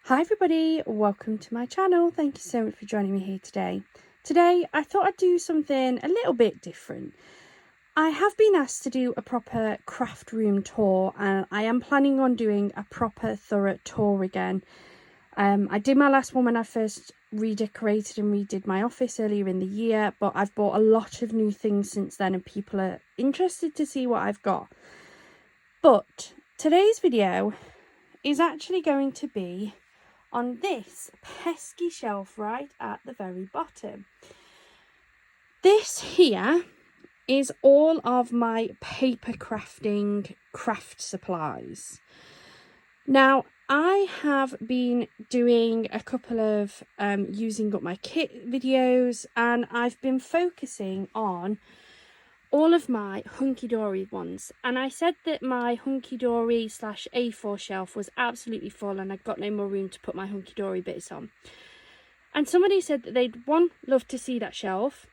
Hi everybody, welcome to my channel. Thank you so much for joining me here today. Today I thought I'd do something a little bit different. I have been asked to do a proper craft room tour and I am planning on doing a proper thorough tour again. I did my last one when I first redecorated and redid my office earlier in the year, but I've bought a lot of new things since then and people are interested to see what I've got. But today's video is actually going to be on this pesky shelf right at the very bottom. This here is all of my paper crafting craft supplies. Now I have been doing a couple of using up my kit videos and I've been focusing on all of my Hunky Dory ones, and I said that my Hunky Dory / A4 shelf was absolutely full and I'd got no more room to put my Hunky Dory bits on. And somebody said that they'd love to see that shelf.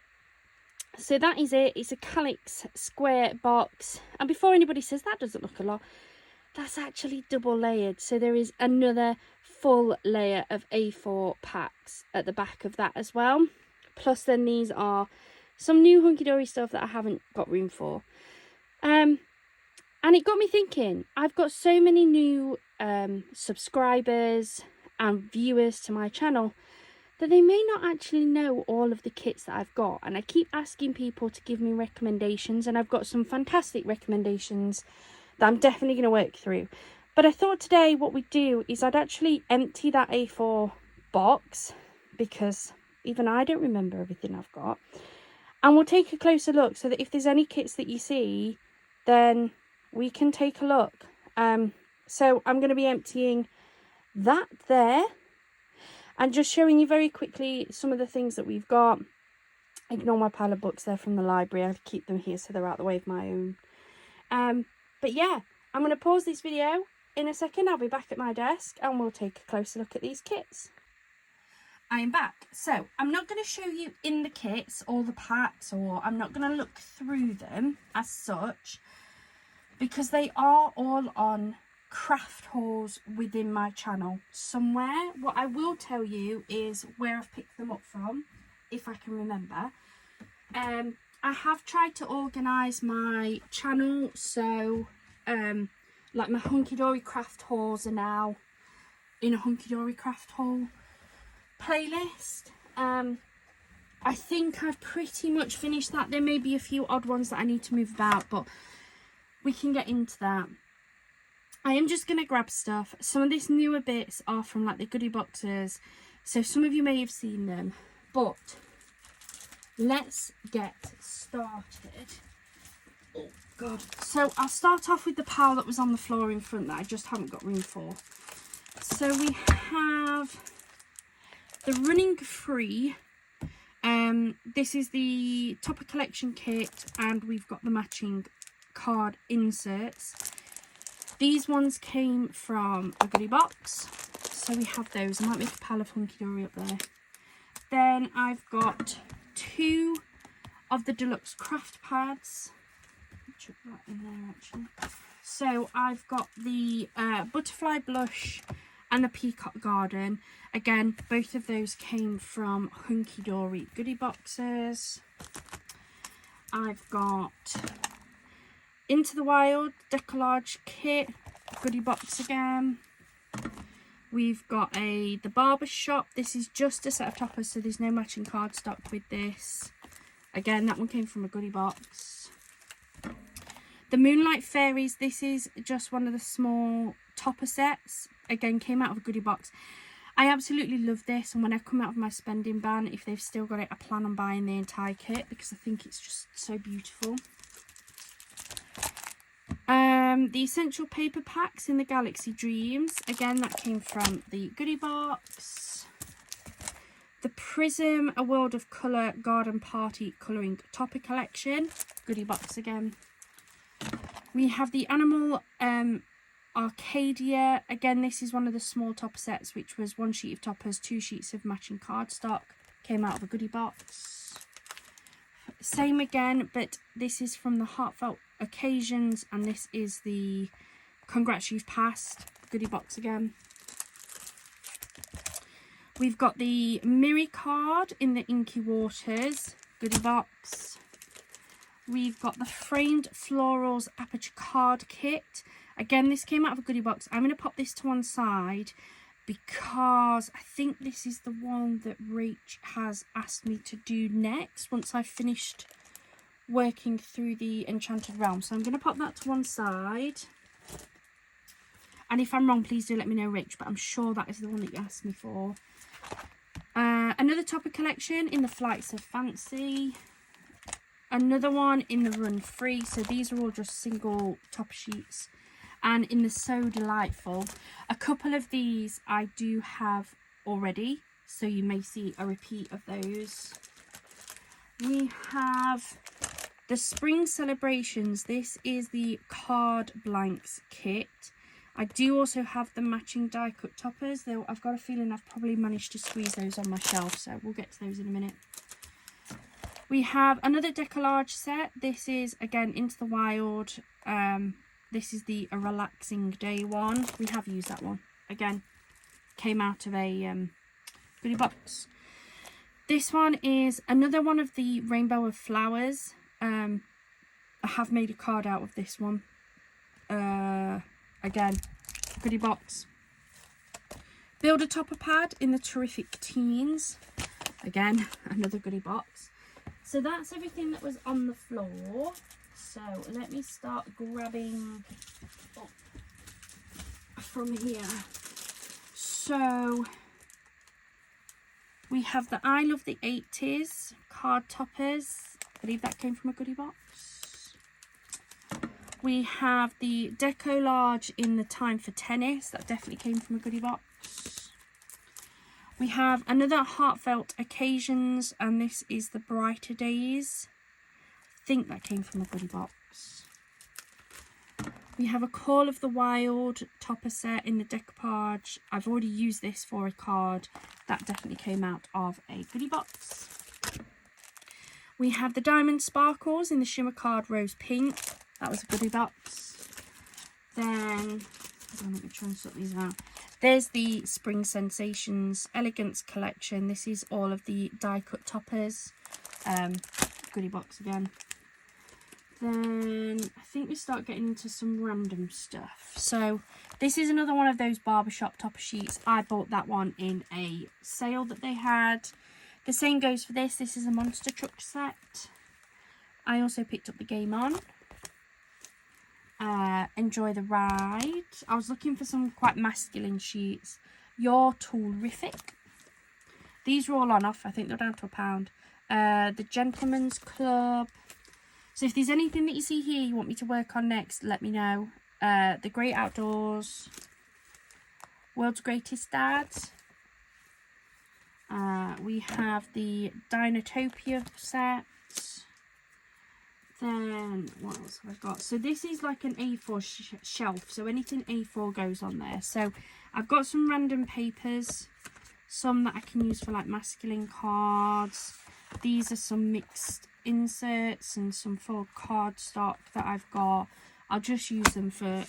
So that is it. It's a calyx square box, and before anybody says that doesn't look a lot, that's actually double layered. So there is another full layer of A4 packs at the back of that as well. Plus then these are some new Hunky Dory stuff that I haven't got room for. And it got me thinking, I've got so many new subscribers and viewers to my channel that they may not actually know all of the kits that I've got. And I keep asking people to give me recommendations, and I've got some fantastic recommendations that I'm definitely going to work through. But I thought today what we'd do is I'd actually empty that A4 box, because even I don't remember everything I've got. And we'll take a closer look so that if there's any kits that you see, then we can take a look. So I'm going to be emptying that there and just showing you very quickly some of the things that we've got. Ignore my pile of books there from the library. I keep them here so they're out the way of my own. But yeah, I'm going to pause this video. In a second, I'll be back at my desk and we'll take a closer look at these kits. I am back. So I'm not going to show you in the kits or the packs, or I'm not going to look through them as such, because they are all on craft hauls within my channel somewhere. What I will tell you is where I've picked them up from, if I can remember. I have tried to organise my channel so like my Hunky Dory craft hauls are now in a Hunky Dory craft haul playlist. I think I've pretty much finished that. There may be a few odd ones that I need to move about, but we can get into that. I am just going to grab stuff. Some of these newer bits are from like the goodie boxes, so some of you may have seen them, but let's get started. Oh god. So I'll start off with the pile that was on the floor in front that I just haven't got room for. So we have the Running Free. This is the Topper Collection kit, and we've got the matching card inserts. These ones came from a goodie box, so we have those. I might make a pile of Hunky Dory up there. Then I've got 2 of the deluxe craft pads. Chuck that in there actually. So I've got the Butterfly Blush and the Peacock Garden. Again, both of those came from Hunky Dory goodie boxes. I've got Into the Wild Decollage Kit, goodie box again. We've got the Barber Shop. This is just a set of toppers, so there's no matching cardstock with this. Again, that one came from a goodie box. The Moonlight Fairies, this is just one of the small topper sets. Again, came out of a goodie box. I absolutely love this, and when I come out of my spending ban, if they've still got it, I plan on buying the entire kit because I think it's just so beautiful. The Essential Paper Packs in the Galaxy Dreams. Again, that came from the goodie box. The Prism A World of Colour Garden Party Colouring Topper Collection. Goodie box again. We have the Animal Arcadia. Again, this is one of the small topper sets, which was 1 sheet of toppers, 2 sheets of matching cardstock. Came out of a goodie box. Same again, but this is from the Heartfelt Occasions, and this is the Congrats You've Passed goodie box again. We've got the Miri card in the Inky Waters goodie box. We've got the Framed Florals Aperture Card Kit. Again, this came out of a goodie box. I'm going to pop this to one side because I think this is the one that Rach has asked me to do next once I've finished working through the Enchanted Realm. So I'm going to pop that to one side. And if I'm wrong, please do let me know, Rach, but I'm sure that is the one that you asked me for. Another Topper collection in the Flights of Fancy. Another one in the Run Free. So these are all just single topper sheets. And in the So Delightful. A couple of these I do have already, so you may see a repeat of those. We have the Spring Celebrations. This is the Card Blanks kit. I do also have the matching die cut toppers, though I've got a feeling I've probably managed to squeeze those on my shelf, so we'll get to those in a minute. We have another decollage set. This is again Into the Wild. This is the A Relaxing Day one. We have used that one. Again, came out of a goodie box. This one is another one of the Rainbow of Flowers. I have made a card out of this one. Again, goodie box. Build a Topper Pad in the Terrific Teens. Again, another goodie box. So that's everything that was on the floor. So let me start grabbing up from here. So we have the I Love the 80s card toppers. I believe that came from a goodie box. We have the Decollage in the Time for Tennis. That definitely came from a goodie box. We have another Heartfelt Occasions, and this is the Brighter Days. I think that came from a goodie box. We have a Call of the Wild topper set in the decoupage. I've already used this for a card. That definitely came out of a goodie box. We have the Diamond Sparkles in the Shimmer Card Rose Pink. That was a goodie box. Then, let me try and sort these out. There's the Spring Sensations Elegance collection. This is all of the die cut toppers. Goodie box again. Then I think we start getting into some random stuff. So this is another one of those barbershop topper sheets. I bought that one in a sale that they had. The same goes for this. This is a Monster Truck set. I also picked up the Game On. Enjoy the Ride. I was looking for some quite masculine sheets. You're Toolrific. These are all on off. I think they're down to £1. The Gentleman's Club. So if there's anything that you see here you want me to work on next, let me know. The Great Outdoors. World's Greatest Dad. We have the Dinotopia set. Then what else have I got? So this is like an A4 shelf, so anything A4 goes on there. So I've got some random papers, some that I can use for like masculine cards. These are some mixed inserts and some full cardstock that I've got. I'll just use them for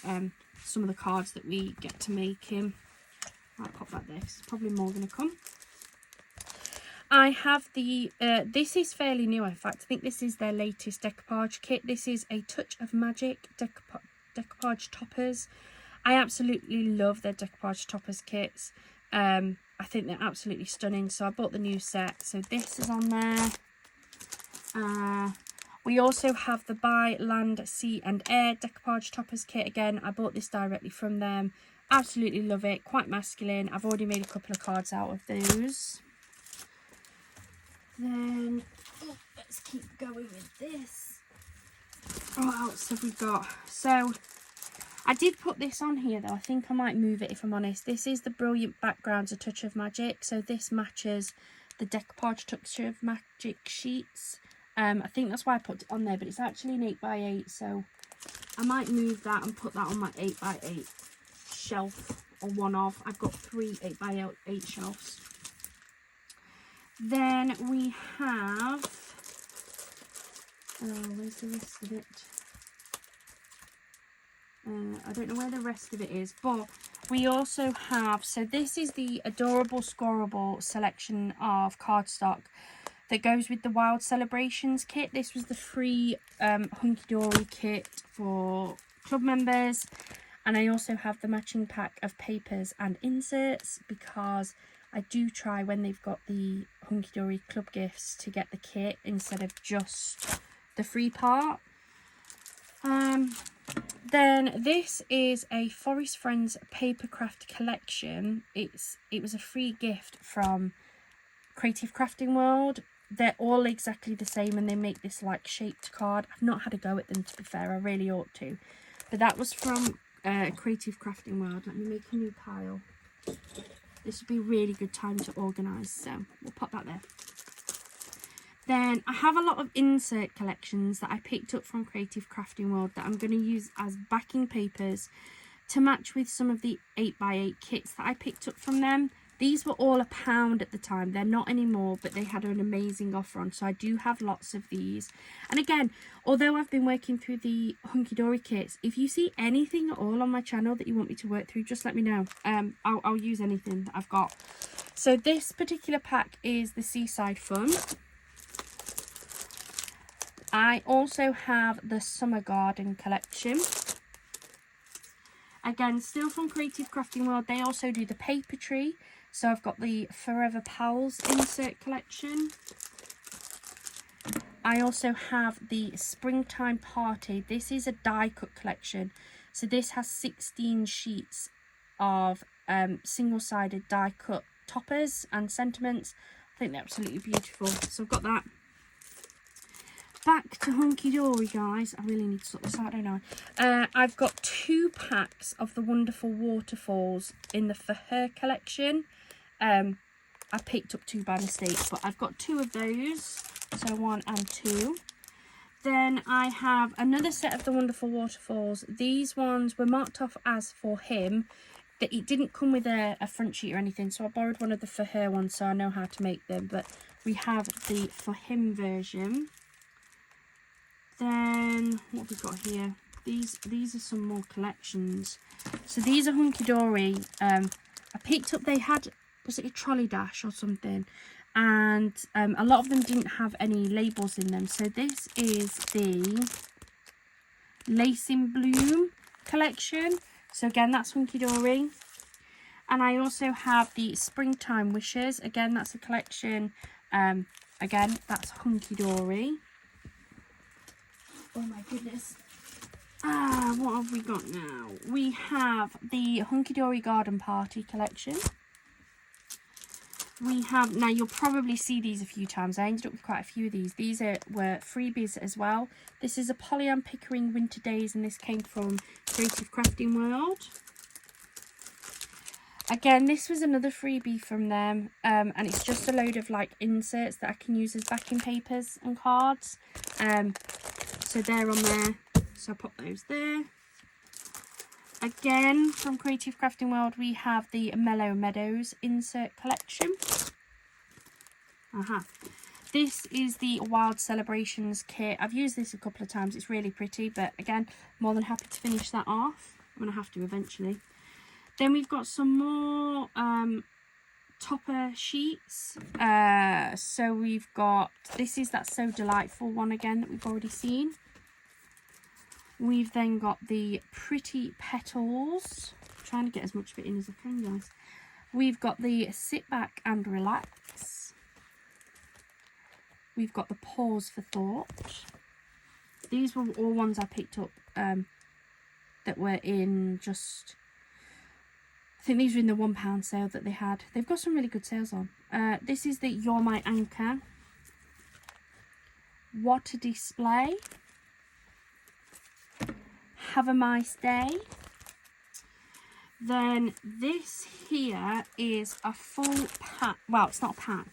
some of the cards that we get to make in. I'll pop that there, 'cause there's probably more going to come. I have the, this is fairly new, in fact. I think this is their latest decoupage kit. This is a Touch of Magic decoupage toppers. I absolutely love their decoupage toppers kits. I think they're absolutely stunning. So I bought the new set. So this is on there. We also have the By Land, Sea and Air decoupage toppers kit. Again, I bought this directly from them. Absolutely love it. Quite masculine. I've already made a couple of cards out of those. Then, let's keep going with this. What else have we got? So, I did put this on here though. I think I might move it if I'm honest. This is the Brilliant Backgrounds, A Touch of Magic. So this matches the decoupage Touch of Magic sheets. I think that's why I put it on there, but it's actually an 8x8. So, I might move that and put that on my 8x8 shelf, or one of. I've got 3 8x8 shelves. Then we have, where's the rest of it? I don't know where the rest of it is, but we also have, so this is the Adorable Scoreable selection of cardstock that goes with the Wild Celebrations kit. This was the free Hunky Dory kit for club members. And I also have the matching pack of papers and inserts, because I do try when they've got the Hunky Dory club gifts to get the kit instead of just the free part. Then this is a Forest Friends Papercraft collection. It was a free gift from Creative Crafting World. They're all exactly the same, and they make this like shaped card. I've not had a go at them, to be fair. I really ought to. But that was from Creative Crafting World. Let me make a new pile. This would be a really good time to organise, so we'll pop that there. Then I have a lot of insert collections that I picked up from Creative Crafting World that I'm going to use as backing papers to match with some of the 8x8 kits that I picked up from them. These were all £1 at the time. They're not anymore, but they had an amazing offer on, so I do have lots of these. And again, although I've been working through the Hunky Dory kits, if you see anything at all on my channel that you want me to work through, just let me know. I'll use anything that I've got. So this particular pack is the Seaside Fun. I also have the Summer Garden collection. Again, still from Creative Crafting World. They also do the paper tree. So I've got the Forever Pals insert collection. I also have the Springtime Party. This is a die cut collection. So this has 16 sheets of single-sided die cut toppers and sentiments. I think they're absolutely beautiful. So I've got that. Back to Hunky Dory, guys. I really need to sort this out, don't I? I've got 2 packs of the Wonderful Waterfalls in the For Her collection. I picked up 2 by mistake, but I've got 2 of those. So 1 and 2. Then I have another set of the Wonderful Waterfalls. These ones were marked off as for him. That it didn't come with a front sheet or anything, so I borrowed one of the For Her ones so I know how to make them. But we have the For Him version. Then what have we got here? These are some more collections. So these are Hunky Dory. I picked up, they had, was it a trolley dash or something? And a lot of them didn't have any labels in them. So this is the Lace in Bloom collection. So again, that's Hunky Dory. And I also have the Springtime Wishes. Again, that's a collection. Again, that's Hunky Dory. Oh my goodness. What have we got now? We have the Hunky Dory Garden Party collection. We have, now you'll probably see these a few times. I ended up with quite a few of these. These were freebies as well. This is a Pollyann Pickering Winter Days, and this came from Creative Crafting World. Again, this was another freebie from them, and it's just a load of like inserts that I can use as backing papers and cards. So they're on there, so I'll pop those there. Again, from Creative Crafting World, we have the Mellow Meadows insert collection. This is the Wild Celebrations kit. I've used this a couple of times. It's really pretty, but again, more than happy to finish that off. I'm going to have to eventually. Then we've got some more topper sheets. So we've got, this is that So Delightful one again that we've already seen. We've then got the Pretty Petals. I'm trying to get as much of it in as I can, guys. We've got the Sit Back and Relax. We've got the Pause for Thought. These were all ones I picked up that were in just, I think these were in the £1 sale that they had. They've got some really good sales on. This is the You're My Anchor. What a Display. Have a Nice Day. Then this here is a full pack. Well, it's not a pack.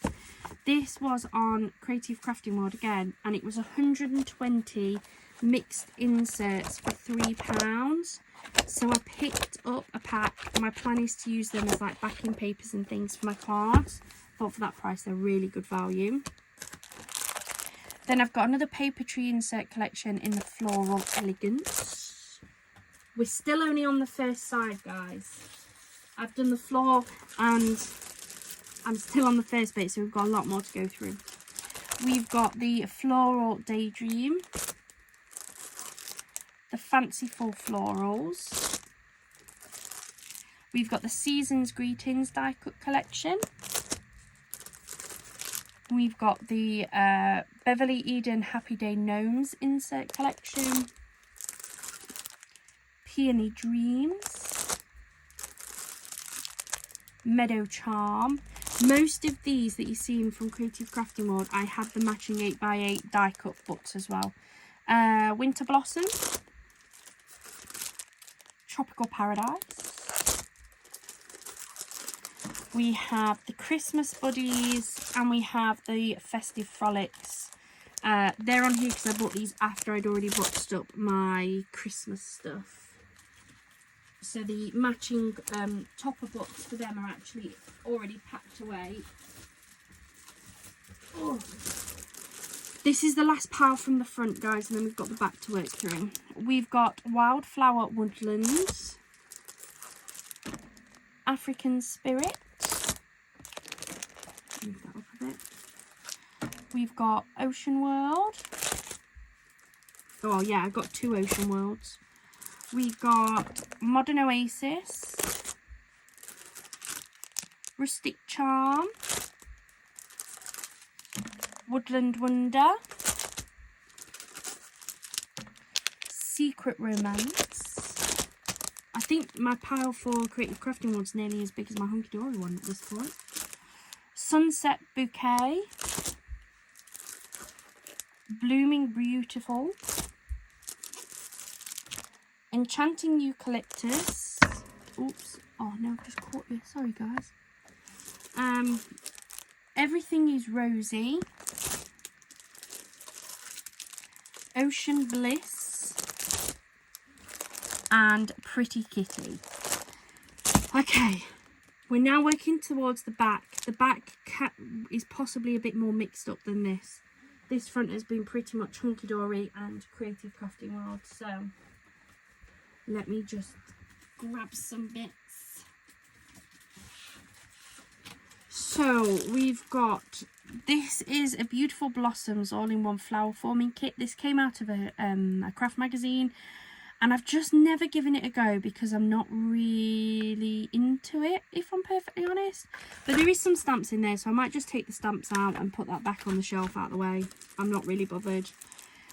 This was on Creative Crafting World again, and it was 120 mixed inserts for £3. So I picked up a pack. My plan is to use them as like backing papers and things for my cards. Thought for that price they're really good value. Then I've got another paper tree insert collection in the Floral Elegance. We're still only on the first side, guys. I've done the floor and I'm still on the first bit, so we've got a lot more to go through. We've got the Floral Daydream, the Fanciful Florals. We've got the Season's Greetings die cut collection. We've got the Beverly Eden Happy Day Gnomes insert collection. Peony Dreams. Meadow Charm. Most of these that you've seen from Creative Crafting World, I had the matching 8x8 die cut books as well. Winter Blossom. Tropical Paradise. We have the Christmas Buddies and we have the Festive Frolics. They're on here because I bought these after I'd already boxed up my Christmas stuff. So the matching topper books for them are actually already packed away. Oh. This is the last pile from the front, guys, and then we've got the back to work through. We've got Wildflower Woodlands, African Spirit. Move that up a bit. We've got Ocean World. Oh yeah, I've got 2 Ocean Worlds. We've got Modern Oasis, Rustic Charm, Woodland Wonder, Secret Romance. I think my pile for Creative Crafting World's nearly as big as my Hunky Dory one at this point. Sunset Bouquet, Blooming Beautiful, Enchanting Eucalyptus. Oops. Oh no, I've just caught you. Sorry, guys. Everything is Rosy. Ocean Bliss. And Pretty Kitty. Okay. We're now working towards the back. The back is possibly a bit more mixed up than this. This front has been pretty much Hunky Dory and Creative Crafting World. So let me just grab some bits. So we've got, this is a Beautiful Blossoms all-in-one flower forming kit. This came out of a craft magazine, and I've just never given it a go because I'm not really into it, if I'm perfectly honest. But there is some stamps in there, so I might just take the stamps out and put that back on the shelf out of the way. I'm not really bothered.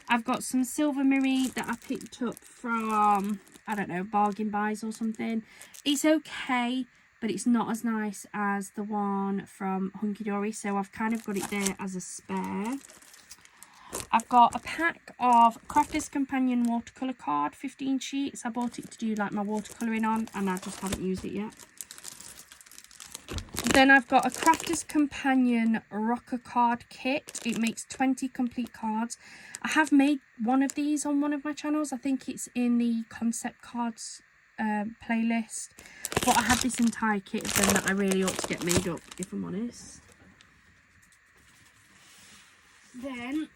I've got some Silver Marie that I picked up from, I don't know, bargain buys or something. It's okay, but it's not as nice as the one from Hunky Dory, so I've kind of got it there as a spare. I've got a pack of Crafter's Companion watercolour card, 15 sheets. I bought it to do like my watercolouring on, and I just haven't used it yet. Then I've got a Crafter's Companion rocker card kit. It makes 20 complete cards. I have made one of these on one of my channels. I think it's in the concept cards playlist. But I have this entire kit of them that I really ought to get made up, if I'm honest. Then,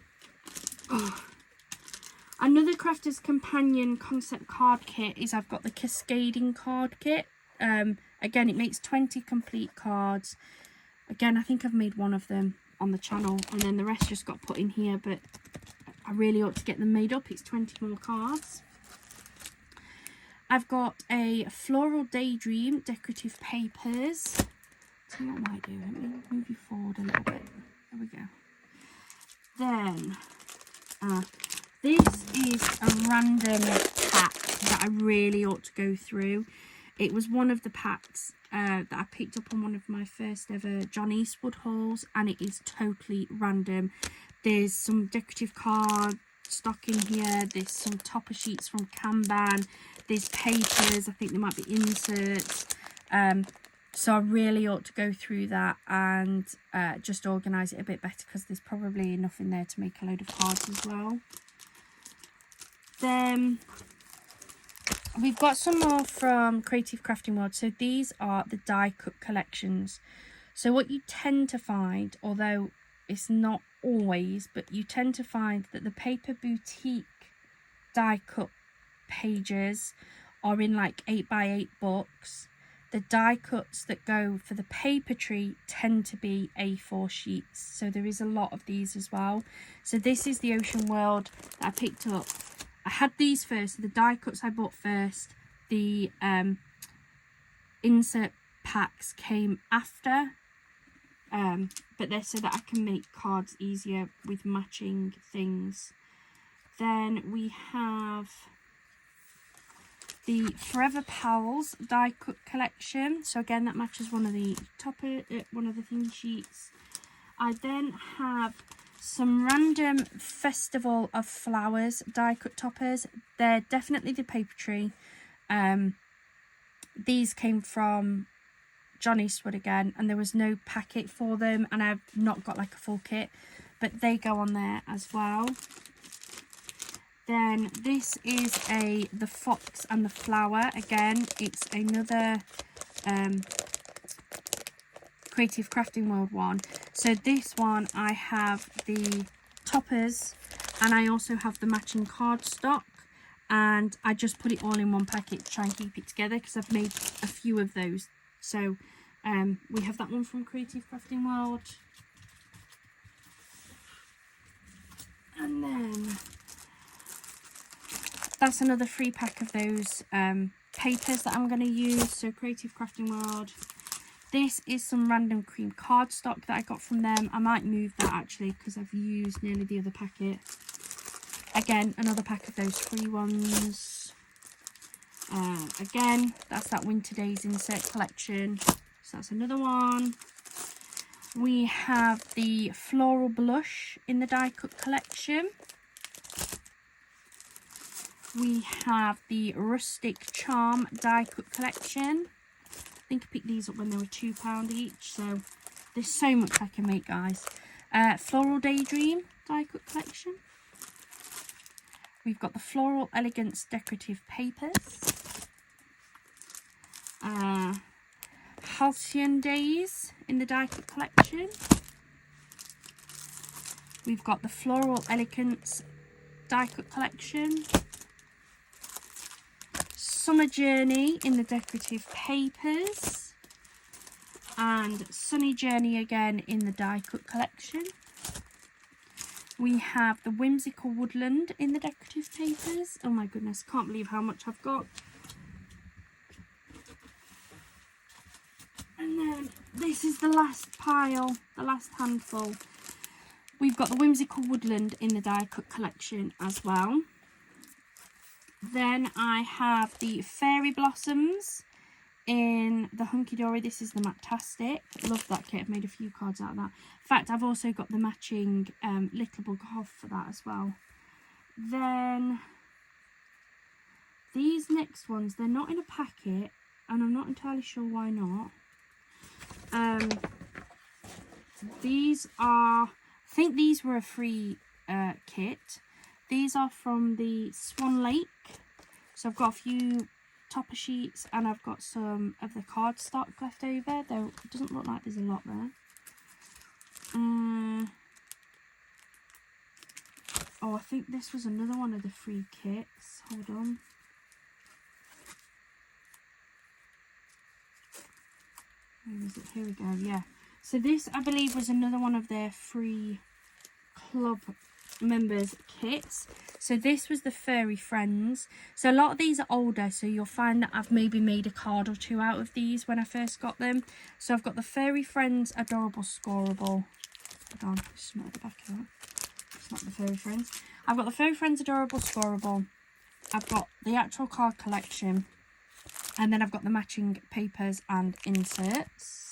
another Crafter's Companion concept card kit is I've got the Cascading card kit. Again, it makes 20 complete cards. Again, I think I've made one of them on the channel, and then the rest just got put in here, but I really ought to get them made up. It's 20 more cards. I've got a Floral Daydream decorative papers. Tell you what I might do, let me move you forward a little bit. There we go. Then, this is a random pack that I really ought to go through. It was one of the packs that I picked up on one of my first ever John Eastwood hauls, and it is totally random. There's some decorative card stock in here, there's some topper sheets from Kanban, there's papers, I think there might be inserts. So I really ought to go through that and just organise it a bit better, because there's probably enough in there to make a load of cards as well. Then we've got some more from Creative Crafting World. So these are the die cut collections. So what you tend to find, although it's not always, but you tend to find that the Paper Boutique die cut pages are in like 8x8 books. The die cuts that go for the papery tend to be A4 sheets, so there is a lot of these as well. So this is the Ocean World that I picked up. I had these first, so the die cuts I bought first. The insert packs came after, but they're so that I can make cards easier with matching things. Then we have the Forever Pals die cut collection. So again, that matches one of the thingy sheets. I then have some random Festival of Flowers die cut toppers. They're definitely the papery. These came from John Eastwood again, and there was no packet for them, and I've not got like a full kit, but they go on there as well. Then this is the Fox and the Flower. Again, it's another Creative Crafting World one. So this one I have the toppers, and I also have the matching cardstock, and I just put it all in one packet to try and keep it together because I've made a few of those. So we have that one from Creative Crafting World. And then that's another free pack of those papers that I'm going to use. So Creative Crafting World. This is some random cream cardstock that I got from them. I might move that actually because I've used nearly the other packet. Again, another pack of those free ones. Again, that's that Winter Days insert collection. So that's another one. We have the Floral Blush in the die cut collection. We have the Rustic Charm die cut collection. I think I picked these up when they were £2 each, so there's so much I can make, guys. Floral Daydream die cut collection. We've got the Floral Elegance decorative papers. Halcyon Days in the die cut collection. We've got the Floral Elegance die cut collection. Summer Journey in the decorative papers, and Sunny Journey again in the die cut collection. We have the Whimsical Woodland in the decorative papers. Oh my goodness, can't believe how much I've got. And then this is the last pile, the last handful. We've got the Whimsical Woodland in the die cut collection as well. Then I have the Fairy Blossoms in the Hunky Dory. This is the Matastic. Love that kit. I've made a few cards out of that. In fact, I've also got the matching Little Bug Hoff for that as well. Then these next ones, they're not in a packet, and I'm not entirely sure why not. These are, I think these were a free kit. These are from the Swan Lake. So I've got a few topper sheets, and I've got some of the cardstock left over, though it doesn't look like there's a lot there. Oh, I think this was another one of the free kits. Hold on. Where is it? Here we go. Yeah. So this, I believe, was another one of their free club members kits. So this was the Furry Friends. So a lot of these are older, so you'll find that I've maybe made a card or two out of these when I first got them. So I've got the Furry Friends Adorable Scoreable. Hold on, just not at the back of that. It's not the Furry Friends. I've got the Furry Friends Adorable Scoreable. I've got the actual card collection, and then I've got the matching papers and inserts.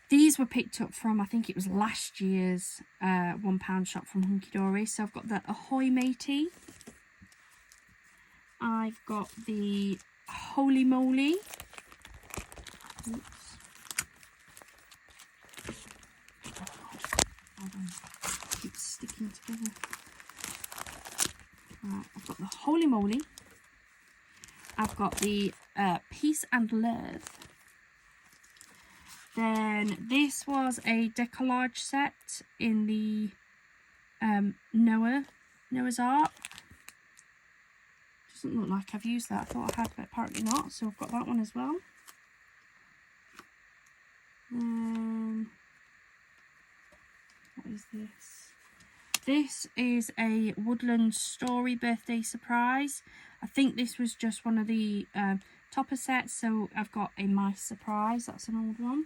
These were picked up from, I think it was last year's £1 shop from Hunky Dory. So I've got the Ahoy Matey. I've got the Holy Moly. Oops. Oh God. Hold on. It's sticking together. Right, I've got the Holy Moly. I've got the Peace and Love. Then this was a decollage set in the Noah's Ark. Doesn't look like I've used that. I thought I had, but apparently not. So I've got that one as well. What is this? This is a Woodland Story birthday surprise. I think this was just one of the topper sets. So I've got a Mice surprise. That's an old one.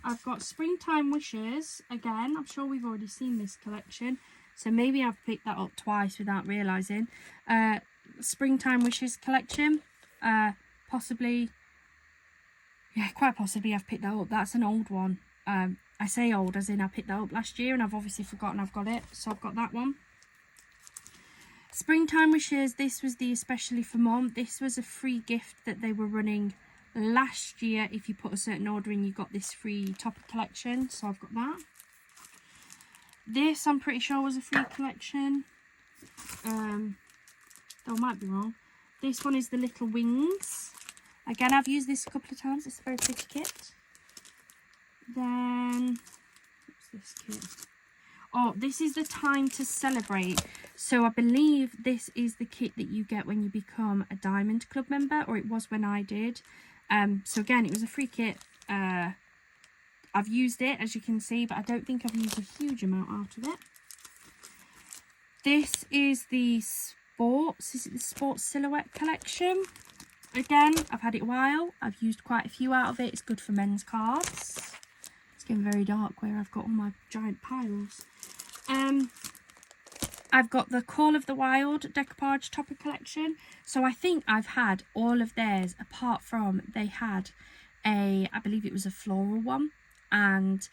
I've got Springtime Wishes again. I'm sure we've already seen this collection, so maybe I've picked that up twice without realising. Springtime Wishes collection, possibly, yeah, quite possibly I've picked that up. That's an old one. I say old as in I picked that up last year and I've obviously forgotten I've got it, so I've got that one. Springtime Wishes, this was the especially for Mum. This was a free gift that they were running last year. If you put a certain order in, you got this free topper collection, so I've got that. This I'm pretty sure was a free collection, though I might be wrong. This one is the Little Wings. Again, I've used this a couple of times. It's a very pretty kit. Then what's this kit? Oh, this is the Time to Celebrate. So I believe this is the kit that you get when you become a Diamond Club member, or it was when I did. So again, it was a free kit. I've used it, as you can see, but I don't think I've used a huge amount out of it. This is the Sports, is it the Sports Silhouette collection? Again, I've had it a while. I've used quite a few out of it. It's good for men's cards. It's getting very dark where I've got all my giant piles. I've got the Call of the Wild decoupage topper collection. So I think I've had all of theirs, apart from they had a, I believe it was a floral one. And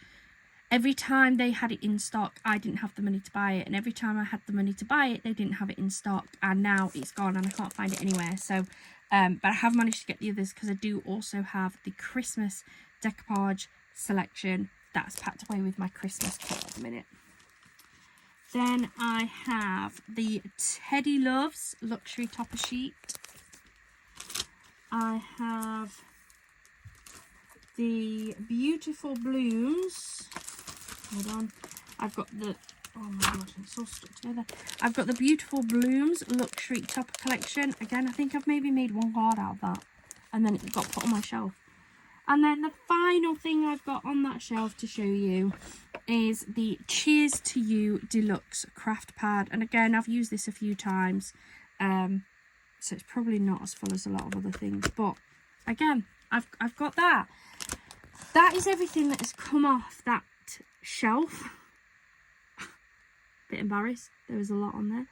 every time they had it in stock, I didn't have the money to buy it. And every time I had the money to buy it, they didn't have it in stock. And now it's gone and I can't find it anywhere. So, but I have managed to get the others because I do also have the Christmas decoupage selection. That's packed away with my Christmas kit at the minute. Then I have the Teddy Loves luxury topper sheet. I have the Beautiful Blooms. Hold on. I've got the, oh my god, it's all stuck together. I've got the Beautiful Blooms luxury topper collection. Again, I think I've maybe made one card out of that. And then it got put on my shelf. And then the final thing I've got on that shelf to show you is the Cheers to You Deluxe Craft Pad. And again, I've used this a few times. So it's probably not as full as a lot of other things. But again, I've got that. That is everything that has come off that shelf. Bit embarrassed. There was a lot on there.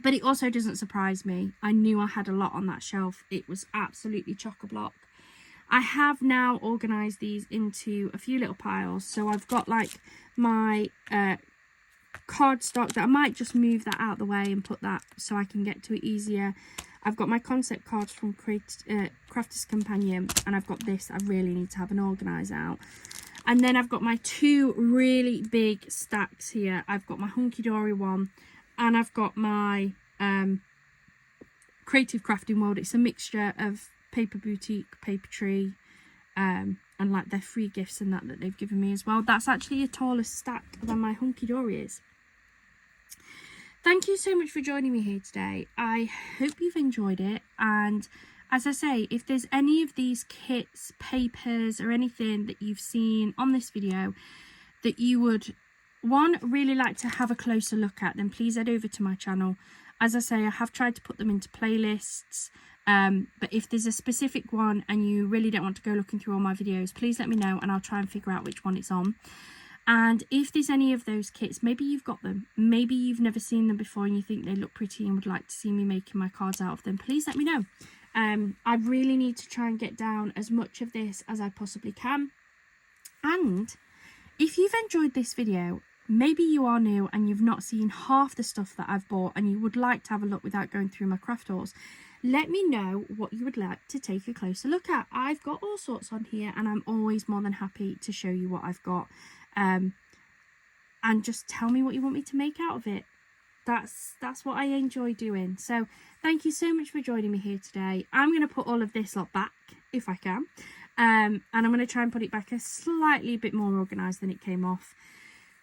But it also doesn't surprise me. I knew I had a lot on that shelf. It was absolutely chock-a-block. I have now organised these into a few little piles. So I've got like my cardstock that I might just move that out of the way and put that so I can get to it easier. I've got my concept cards from Crafter's Companion, and I've got this that I really need to have and organise out. And then I've got my two really big stacks here. I've got my Hunky Dory one, and I've got my Creative Crafting World. It's a mixture of Paper Boutique, Paper Tree, and like their free gifts and that they've given me as well. That's actually a taller stack than my Hunky Dory is. Thank you so much for joining me here today. I hope you've enjoyed it. And as I say, if there's any of these kits, papers, or anything that you've seen on this video that you would, one, really like to have a closer look at, then please head over to my channel. As I say, I have tried to put them into playlists, but if there's a specific one and you really don't want to go looking through all my videos, please let me know and I'll try and figure out which one it's on. And if there's any of those kits, maybe you've got them, maybe you've never seen them before and you think they look pretty and would like to see me making my cards out of them, please let me know. I really need to try and get down as much of this as I possibly can. And if you've enjoyed this video, maybe you are new and you've not seen half the stuff that I've bought and you would like to have a look without going through my craft hauls, let me know what you would like to take a closer look at. I've got all sorts on here and I'm always more than happy to show you what I've got. And just tell me what you want me to make out of it. That's what I enjoy doing. So thank you so much for joining me here today. I'm going to put all of this lot back if I can. And I'm going to try and put it back a slightly bit more organised than it came off.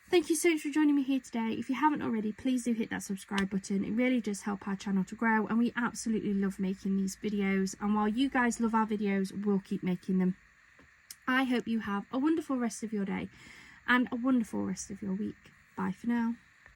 Thank you so much for joining me here today. If you haven't already, please do hit that subscribe button. It really does help our channel to grow, and we absolutely love making these videos. And while you guys love our videos, we'll keep making them. I hope you have a wonderful rest of your day and a wonderful rest of your week. Bye for now.